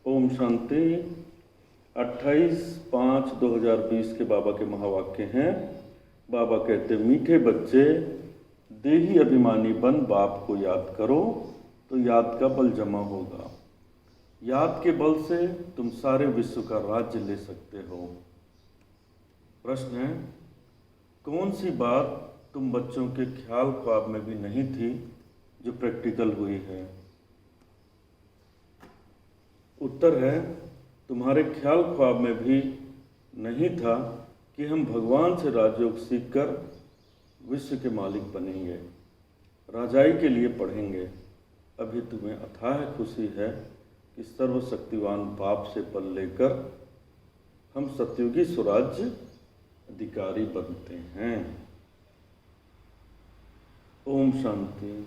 ओम शांति। 28/5/2020 के बाबा के महावाक्य हैं। बाबा कहते, मीठे बच्चे, देही अभिमानी बन बाप को याद करो तो याद का बल जमा होगा। याद के बल से तुम सारे विश्व का राज्य ले सकते हो। प्रश्न है, कौन सी बात तुम बच्चों के ख्याल ख्वाब में भी नहीं थी जो प्रैक्टिकल हुई है? उत्तर है, तुम्हारे ख्याल ख्वाब में भी नहीं था कि हम भगवान से राजयोग सीखकर विश्व के मालिक बनेंगे, राजाई के लिए पढ़ेंगे। अभी तुम्हें अथाह खुशी है कि सर्वशक्तिवान बाप से बल लेकर हम सतयुगी स्वराज्य अधिकारी बनते हैं। ओम शांति।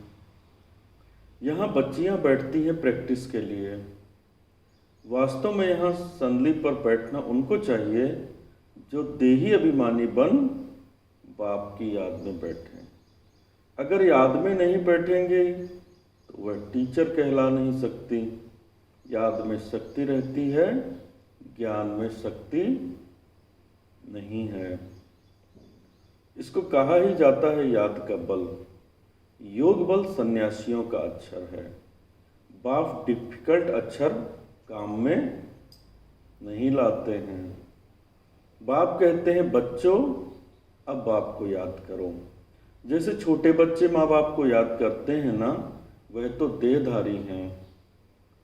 यहाँ बच्चियाँ बैठती हैं प्रैक्टिस के लिए। वास्तव में यहाँ संदली पर बैठना उनको चाहिए जो देही अभिमानी बन बाप की याद में बैठें। अगर याद में नहीं बैठेंगे तो वह टीचर कहला नहीं सकती। याद में शक्ति रहती है, ज्ञान में शक्ति नहीं है। इसको कहा ही जाता है याद का बल। योग बल सन्यासियों का अक्षर है। बाप डिफिकल्ट अक्षर काम में नहीं लाते हैं। बाप कहते हैं, बच्चों अब बाप को याद करो। जैसे छोटे बच्चे माँ बाप को याद करते हैं ना, वह तो देहधारी हैं।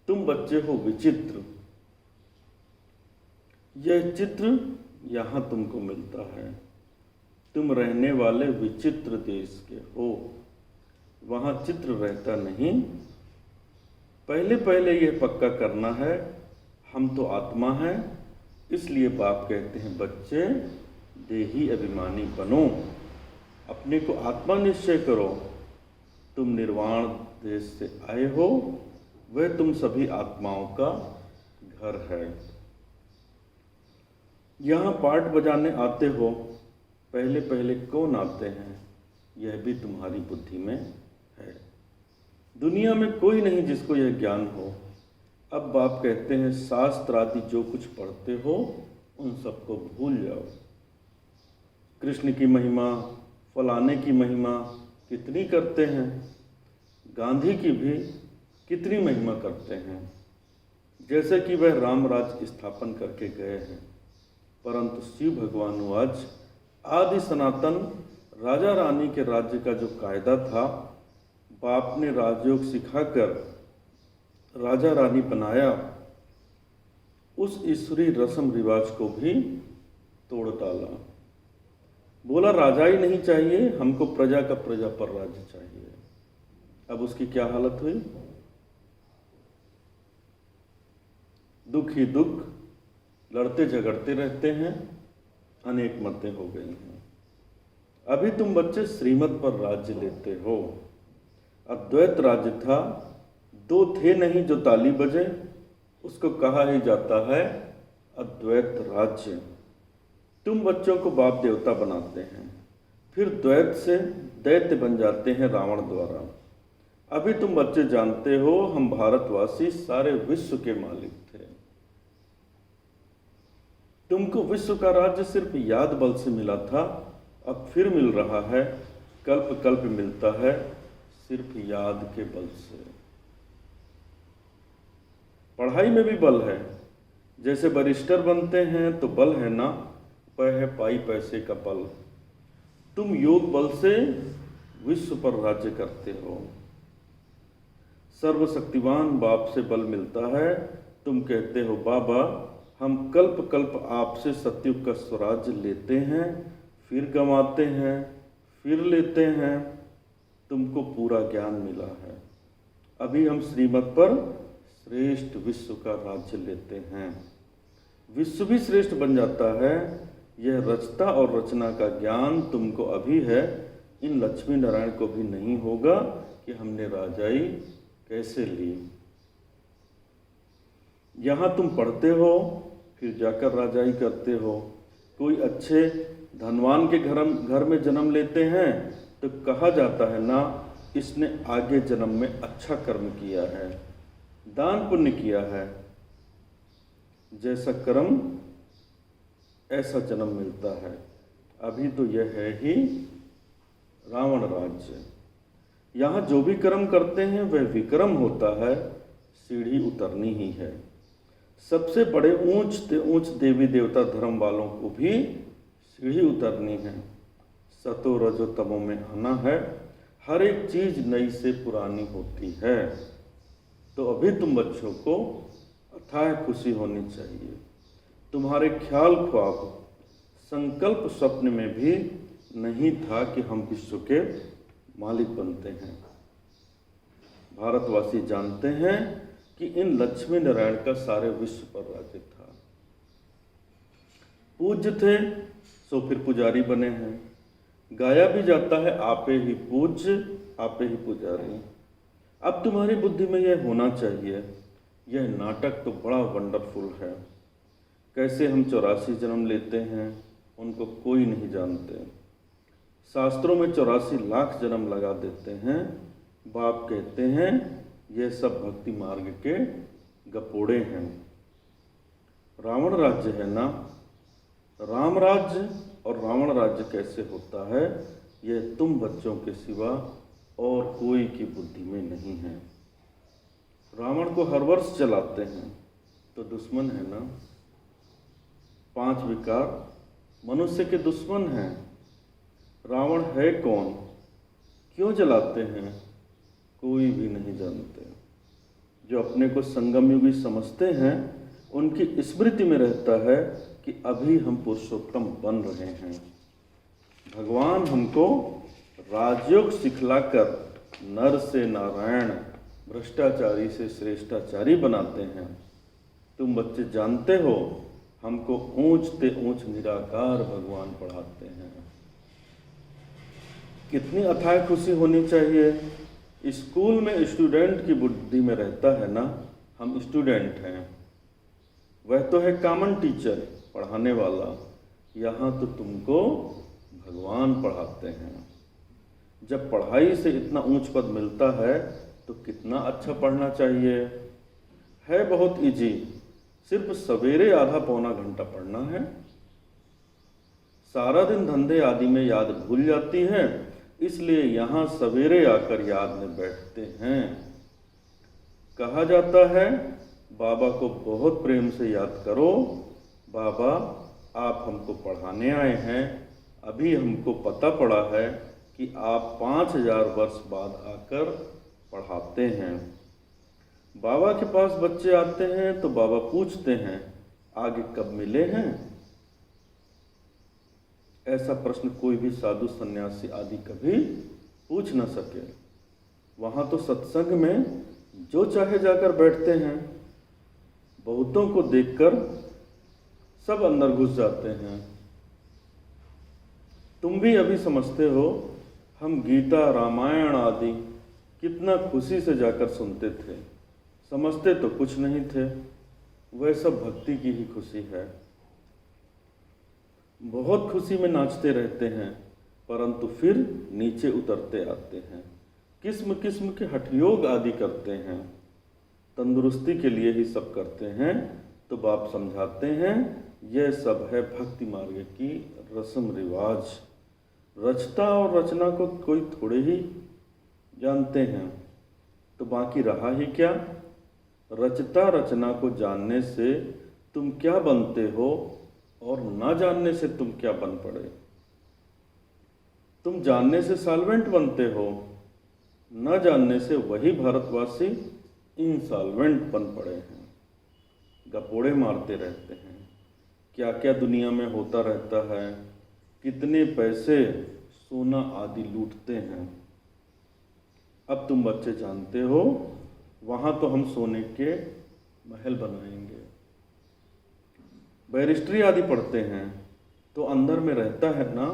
तुम बच्चे हो विचित्र। यह चित्र यहाँ तुमको मिलता है। तुम रहने वाले विचित्र देश के हो। वहाँ चित्र रहता नहीं। पहले पहले यह पक्का करना है, हम तो आत्मा हैं। इसलिए बाप कहते हैं, बच्चे देही अभिमानी बनो, अपने को आत्मा निश्चय करो। तुम निर्वाण देश से आए हो, वह तुम सभी आत्माओं का घर है। यहाँ पाठ बजाने आते हो, पहले पहले कौन आते हैं, यह भी तुम्हारी बुद्धि में है। दुनिया में कोई नहीं जिसको यह ज्ञान हो। अब बाप कहते हैं, शास्त्र आदि जो कुछ पढ़ते हो उन सबको भूल जाओ। कृष्ण की महिमा, फलाने की महिमा कितनी करते हैं, गांधी की भी कितनी महिमा करते हैं, जैसे कि वह राम राज्य स्थापन करके गए हैं। परंतु शिव भगवान आज आदि सनातन राजा रानी के राज्य का जो कायदा था, बाप ने राजयोग सिखाकर राजा रानी बनाया, उस ईश्वरी रस्म रिवाज को भी तोड़ डाला। बोला राजाई नहीं चाहिए, हमको प्रजा का प्रजा पर राज्य चाहिए। अब उसकी क्या हालत हुई? दुख ही दुख, लड़ते झगड़ते रहते हैं, अनेक मतें हो गई हैं। अभी तुम बच्चे श्रीमत पर राज्य लेते हो। अद्वैत राज्य था, दो थे नहीं जो ताली बजे, उसको कहा ही जाता है अद्वैत राज्य। तुम बच्चों को बाप देवता बनाते हैं, फिर द्वैत से दैत्य बन जाते हैं रावण द्वारा। अभी तुम बच्चे जानते हो, हम भारतवासी सारे विश्व के मालिक थे। तुमको विश्व का राज्य सिर्फ याद बल से मिला था, अब फिर मिल रहा है, कल्प कल्प मिलता है, सिर्फ याद के बल से। पढ़ाई में भी बल है। जैसे बैरिस्टर बनते हैं तो बल है ना, वह है पाई पैसे का बल। तुम योग बल से विश्व पर राज्य करते हो। सर्वशक्तिवान बाप से बल मिलता है। तुम कहते हो, बाबा हम कल्प कल्प आपसे सतयुग का स्वराज्य लेते हैं, फिर गंवाते हैं, फिर लेते हैं। तुमको पूरा ज्ञान मिला है। अभी हम श्रीमत पर श्रेष्ठ विश्व का राज्य लेते हैं। विश्व भी श्रेष्ठ बन जाता है। यह रचता और रचना का ज्ञान तुमको अभी है। इन लक्ष्मी नारायण को भी नहीं होगा कि हमने राजाई कैसे ली। यहाँ तुम पढ़ते हो, फिर जाकर राजाई करते हो। कोई अच्छे धनवान के घर में जन्म लेते हैं तो कहा जाता है ना, इसने आगे जन्म में अच्छा कर्म किया है, दान पुण्य किया है। जैसा कर्म ऐसा जन्म मिलता है। अभी तो यह है ही रावण राज्य। यहाँ जो भी कर्म करते हैं वह विक्रम होता है, सीढ़ी उतरनी ही है। सबसे बड़े ऊंच से ऊंच देवी देवता धर्म वालों को भी सीढ़ी उतरनी है। सतो रजो तमो में आना है। हर एक चीज नई से पुरानी होती है। तो अभी तुम बच्चों को अथाह खुशी होनी चाहिए। तुम्हारे ख्याल ख्वाब संकल्प स्वप्न में भी नहीं था कि हम विश्व के मालिक बनते हैं। भारतवासी जानते हैं कि इन लक्ष्मी नारायण का सारे विश्व पर राज्य था। पूज्य थे सो फिर पुजारी बने हैं। गाया भी जाता है आपे ही पूज्य आपे ही पुजारी। अब तुम्हारी बुद्धि में यह होना चाहिए। यह नाटक तो बड़ा वंडरफुल है। कैसे हम 84 जन्म लेते हैं उनको कोई नहीं जानते। शास्त्रों में 84 लाख जन्म लगा देते हैं। बाप कहते हैं यह सब भक्ति मार्ग के गपोड़े हैं। रावण राज्य है ना, राम राज्य और रावण राज्य कैसे होता है यह तुम बच्चों के सिवा और कोई की बुद्धि में नहीं है। रावण को हर वर्ष जलाते हैं तो दुश्मन है ना। 5 विकार मनुष्य के दुश्मन हैं। रावण है कौन, क्यों जलाते हैं, कोई भी नहीं जानते। जो अपने को संगम युगी समझते हैं उनकी स्मृति में रहता है कि अभी हम पुरुषोत्तम बन रहे हैं। भगवान हमको राजयोग सिखलाकर नर से नारायण, भ्रष्टाचारी से श्रेष्ठाचारी बनाते हैं। तुम बच्चे जानते हो हमको ऊंच ते ऊंच निराकार भगवान पढ़ाते हैं। कितनी अथाह खुशी होनी चाहिए। स्कूल में स्टूडेंट की बुद्धि में रहता है ना, हम स्टूडेंट हैं। वह तो है कॉमन टीचर, पढ़ाने वाला। यहाँ तो तुमको भगवान पढ़ाते हैं। जब पढ़ाई से इतना ऊंच पद मिलता है तो कितना अच्छा पढ़ना चाहिए। है बहुत इजी, सिर्फ सवेरे आधा पौना घंटा पढ़ना है। सारा दिन धंधे आदि में याद भूल जाती है, इसलिए यहाँ सवेरे आकर याद में बैठते हैं। कहा जाता है बाबा को बहुत प्रेम से याद करो। बाबा आप हमको पढ़ाने आए हैं। अभी हमको पता पड़ा है कि आप 5000 वर्ष बाद आकर पढ़ाते हैं। बाबा के पास बच्चे आते हैं तो बाबा पूछते हैं आगे कब मिले हैं। ऐसा प्रश्न कोई भी साधु सन्यासी आदि कभी पूछ न सके। वहाँ तो सत्संग में जो चाहे जाकर बैठते हैं। बहुतों को देखकर सब अंदर घुस जाते हैं। तुम भी अभी समझते हो हम गीता रामायण आदि कितना खुशी से जाकर सुनते थे। समझते तो कुछ नहीं थे। वह सब भक्ति की ही खुशी है। बहुत खुशी में नाचते रहते हैं परंतु फिर नीचे उतरते आते हैं। किस्म किस्म के हठयोग आदि करते हैं। तंदुरुस्ती के लिए ही सब करते हैं। तो बाप समझाते हैं यह सब है भक्ति मार्ग की रस्म रिवाज। रचता और रचना को कोई थोड़े ही जानते हैं तो बाकी रहा ही क्या। रचता रचना को जानने से तुम क्या बनते हो और ना जानने से तुम क्या बन पड़े। तुम जानने से सॉल्वेंट बनते हो, न जानने से वही भारतवासी इंसॉल्वेंट बन पड़े हैं। गपोड़े मारते रहते हैं। क्या क्या दुनिया में होता रहता है। कितने पैसे सोना आदि लूटते हैं। अब तुम बच्चे जानते हो वहाँ तो हम सोने के महल बनाएंगे। बैरिस्ट्री आदि पढ़ते हैं तो अंदर में रहता है ना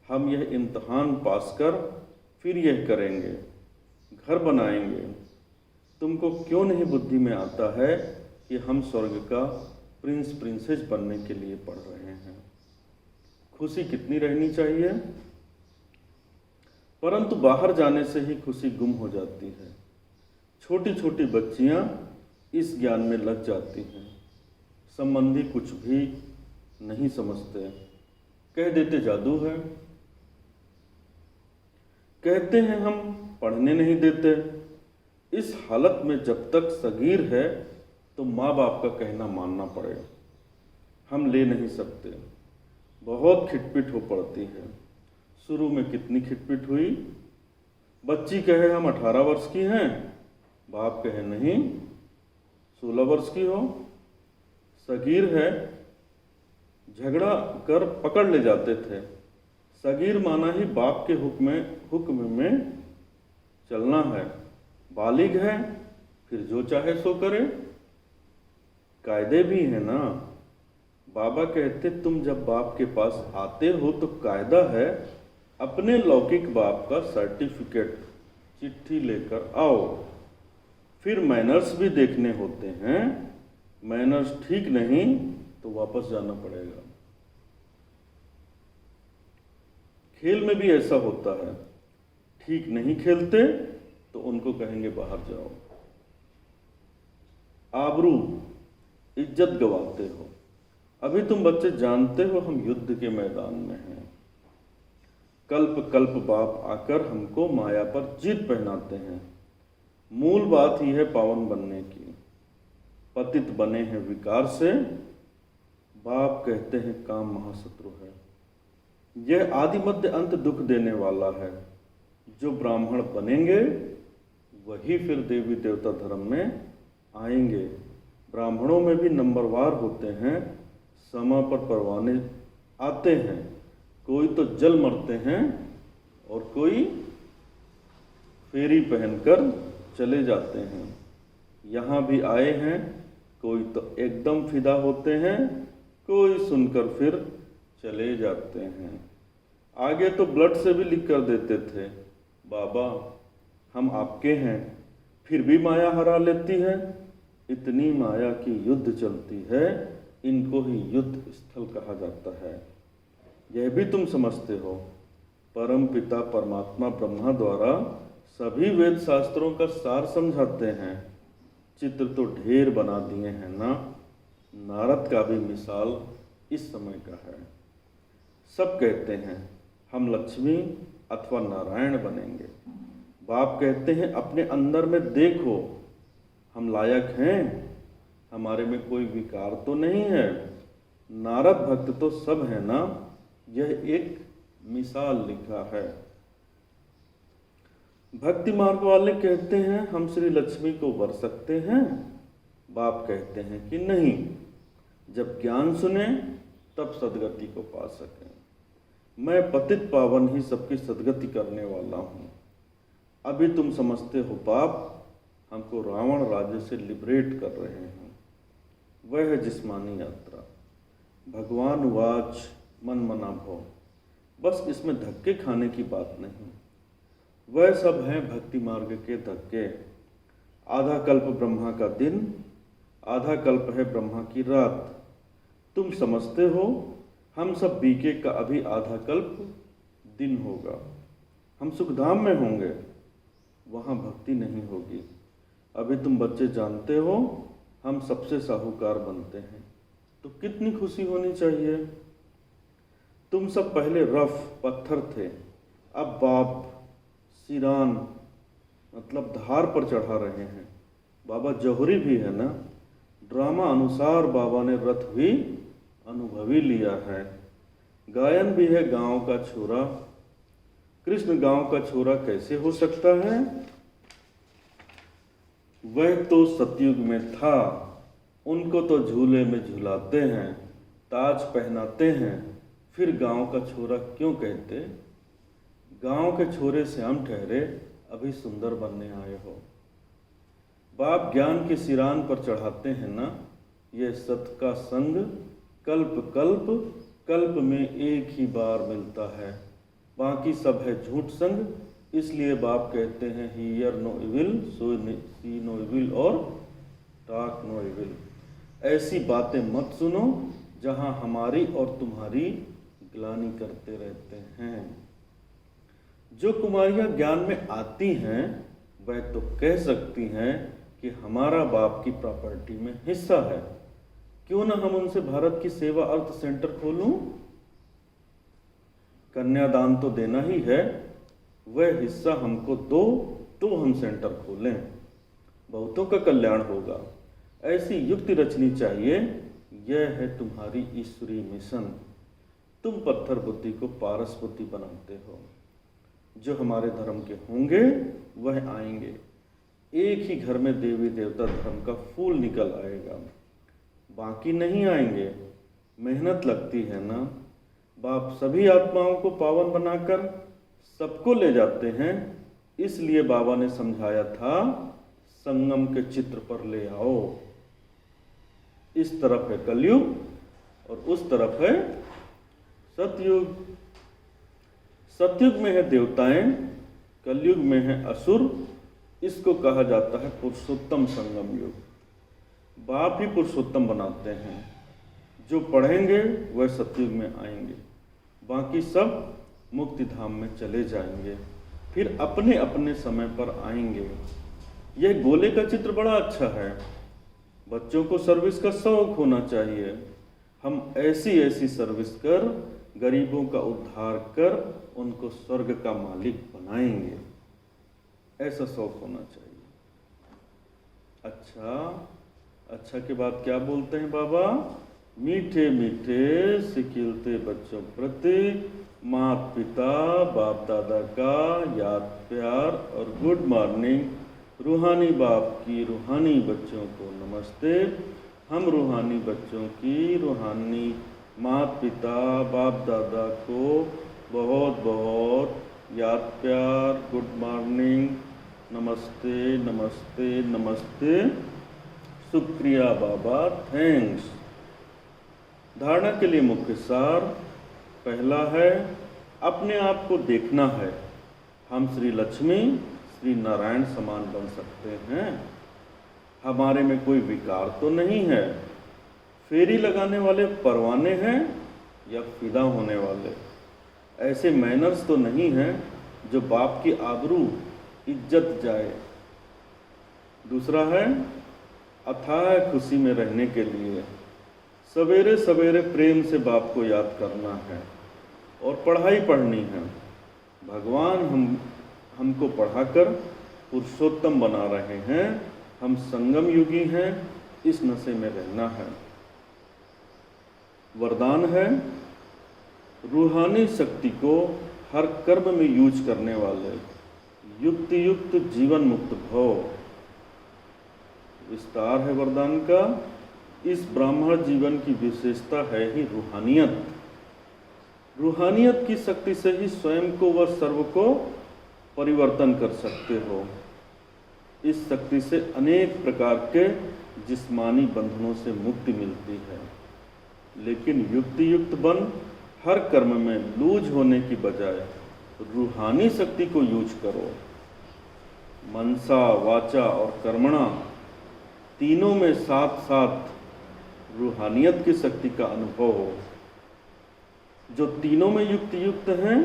हम यह इम्तहान पास कर फिर यह करेंगे, घर बनाएंगे। तुमको क्यों नहीं बुद्धि में आता है कि हम स्वर्ग का प्रिंस प्रिंसेस बनने के लिए पढ़ रहे हैं। खुशी कितनी रहनी चाहिए। परंतु बाहर जाने से ही खुशी गुम हो जाती है। छोटी छोटी बच्चियां इस ज्ञान में लग जाती हैं। संबंधी कुछ भी नहीं समझते, कह देते जादू है। कहते हैं हम पढ़ने नहीं देते। इस हालत में जब तक सगीर है तो माँ बाप का कहना मानना पड़ेगा। हम ले नहीं सकते। बहुत खिटपिट हो पड़ती है। शुरू में कितनी खिटपिट हुई। बच्ची कहे हम 18 वर्ष की हैं, बाप कहे नहीं 16 वर्ष की हो। सगीर है, झगड़ा कर पकड़ ले जाते थे। सगीर माना ही बाप के हुक्म में चलना है। बालिग है, फिर जो चाहे सो करे। कायदे भी है ना। बाबा कहते तुम जब बाप के पास आते हो तो कायदा है अपने लौकिक बाप का सर्टिफिकेट चिट्ठी लेकर आओ। फिर मैनर्स भी देखने होते हैं। मैनर्स ठीक नहीं तो वापस जाना पड़ेगा। खेल में भी ऐसा होता है। ठीक नहीं खेलते तो उनको कहेंगे बाहर जाओ। आबरू, इज्जत गंवाते हो। अभी तुम बच्चे जानते हो हम युद्ध के मैदान में हैं। कल्प कल्प बाप आकर हमको माया पर जीत पहनाते हैं। मूल बात ही है पावन बनने की। पतित बने हैं विकार से। बाप कहते हैं काम महाशत्रु है। यह आदि मध्य अंत दुख देने वाला है। जो ब्राह्मण बनेंगे वही फिर देवी देवता धर्म में आएंगे। ब्राह्मणों में भी नंबरवार होते हैं। समय पर परवाने आते हैं। कोई तो जल मरते हैं और कोई फेरी पहनकर चले जाते हैं। यहाँ भी आए हैं। कोई तो एकदम फिदा होते हैं, कोई सुनकर फिर चले जाते हैं। आगे तो ब्लड से भी लिख कर देते थे, बाबा हम आपके हैं। फिर भी माया हरा लेती है। इतनी माया की युद्ध चलती है। इनको ही युद्ध स्थल कहा जाता है। यह भी तुम समझते हो। परम पिता परमात्मा ब्रह्मा द्वारा सभी वेद शास्त्रों का सार समझाते हैं। चित्र तो ढेर बना दिए हैं ना। नारद का भी मिसाल इस समय का है। सब कहते हैं हम लक्ष्मी अथवा नारायण बनेंगे। बाप कहते हैं अपने अंदर में देखो हम लायक हैं। हमारे में कोई विकार तो नहीं है। नारद भक्त तो सब है ना। यह एक मिसाल लिखा है। भक्ति मार्ग वाले कहते हैं हम श्री लक्ष्मी को वर सकते हैं। बाप कहते हैं कि नहीं, जब ज्ञान सुने तब सदगति को पा सकें। मैं पतित पावन ही सबकी सदगति करने वाला हूँ। अभी तुम समझते हो बाप हमको रावण राज्य से लिबरेट कर रहे हैं। वह है जिस्मानी यात्रा। भगवान वाच मन मना भो। बस इसमें धक्के खाने की बात नहीं। वह सब हैं भक्ति मार्ग के धक्के। आधा कल्प ब्रह्मा का दिन, आधा कल्प है ब्रह्मा की रात। तुम समझते हो हम सब बीके का अभी आधा कल्प दिन होगा। हम सुखधाम में होंगे, वहाँ भक्ति नहीं होगी। अभी तुम बच्चे जानते हो हम सबसे साहूकार बनते हैं तो कितनी खुशी होनी चाहिए। तुम सब पहले रफ पत्थर थे, अब बाप सिरान मतलब धार पर चढ़ा रहे हैं। बाबा जौहरी भी है ना। ड्रामा अनुसार बाबा ने रथ भी अनुभवी लिया है। गायन भी है गांव का छोरा। कृष्ण गांव का छोरा कैसे हो सकता है। वह तो सतयुग में था। उनको तो झूले में झुलाते हैं, ताज पहनाते हैं। फिर गांव का छोरा क्यों कहते। गांव के छोरे से हम ठहरे, अभी सुंदर बनने आए हो। बाप ज्ञान के सिरान पर चढ़ाते हैं ना। यह सत का संग कल्प कल्प कल्प में एक ही बार मिलता है। बाकी सब है झूठ संग। इसलिए बाप कहते हैं hear no evil so see no evil और टॉक नो इविल। ऐसी बातें मत सुनो जहां हमारी और तुम्हारी ग्लानि करते रहते हैं। जो कुमारियां ज्ञान में आती हैं वह तो कह सकती हैं कि हमारा बाप की प्रॉपर्टी में हिस्सा है। क्यों ना हम उनसे भारत की सेवा अर्थ सेंटर खोलूं? कन्यादान तो देना ही है, वह हिस्सा हमको दो तो हम सेंटर खोलें, बहुतों का कल्याण होगा। ऐसी युक्ति रचनी चाहिए, यह है तुम्हारी ईश्वरीय मिशन। तुम पत्थर बुद्धि को पारस बुद्धि बनाते हो। जो हमारे धर्म के होंगे वह आएंगे। एक ही घर में देवी देवता धर्म का फूल निकल आएगा, बाकी नहीं आएंगे। मेहनत लगती है ना। बाप सभी आत्माओं को पावन बनाकर सबको ले जाते हैं, इसलिए बाबा ने समझाया था संगम के चित्र पर ले आओ। इस तरफ है कलयुग और उस तरफ है सतयुग। सतयुग में है देवताएं, कलयुग में है असुर। इसको कहा जाता है पुरुषोत्तम संगम युग। बाप ही पुरुषोत्तम बनाते हैं। जो पढ़ेंगे वह सतयुग में आएंगे, बाकी सब मुक्ति धाम में चले जाएंगे, फिर अपने अपने समय पर आएंगे। यह गोले का चित्र बड़ा अच्छा है। बच्चों को सर्विस का शौक होना चाहिए। हम ऐसी ऐसी सर्विस कर गरीबों का उद्धार कर उनको स्वर्ग का मालिक बनाएंगे, ऐसा शौक होना चाहिए। अच्छा के बाद क्या बोलते हैं बाबा? मीठे मीठे सिखिलते बच्चों प्रति माता पिता बाप दादा का याद प्यार और गुड मॉर्निंग। रूहानी बाप की रूहानी बच्चों को नमस्ते। हम रूहानी बच्चों की रूहानी माता पिता बाप दादा को बहुत बहुत याद प्यार, गुड मॉर्निंग, नमस्ते नमस्ते नमस्ते, शुक्रिया बाबा, थैंक्स। धारणा के लिए मुख्य सार पहला है, अपने आप को देखना है। हम श्री लक्ष्मी श्री नारायण समान बन सकते हैं। हमारे में कोई विकार तो नहीं है। फेरी लगाने वाले परवाने हैं या फिदा होने वाले। ऐसे मैनर्स तो नहीं हैं जो बाप की आबरू इज्जत जाए। दूसरा है, अथाह खुशी में रहने के लिए सवेरे सवेरे प्रेम से बाप को याद करना है और पढ़ाई पढ़नी है। भगवान हमको पढ़ाकर पुरुषोत्तम बना रहे हैं। हम संगम युगी हैं, इस नशे में रहना है। वरदान है, रूहानी शक्ति को हर कर्म में यूज करने वाले युक्ति युक्त जीवन मुक्त भव। विस्तार है वरदान का। इस ब्राह्मण जीवन की विशेषता है ही रूहानियत। रूहानियत की शक्ति से ही स्वयं को व सर्व को परिवर्तन कर सकते हो। इस शक्ति से अनेक प्रकार के जिस्मानी बंधनों से मुक्ति मिलती है। लेकिन युक्ति युक्त बन हर कर्म में लूज होने की बजाय रूहानी शक्ति को यूज करो। मनसा वाचा और कर्मणा तीनों में साथ साथ रूहानियत की शक्ति का अनुभव हो। जो तीनों में युक्त हैं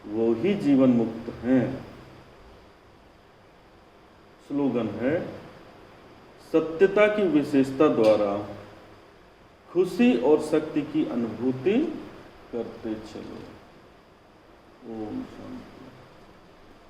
वो ही जीवन मुक्त हैं। स्लोगन है, सत्यता की विशेषता द्वारा खुशी और शक्ति की अनुभूति करते चलो। ओम शांति।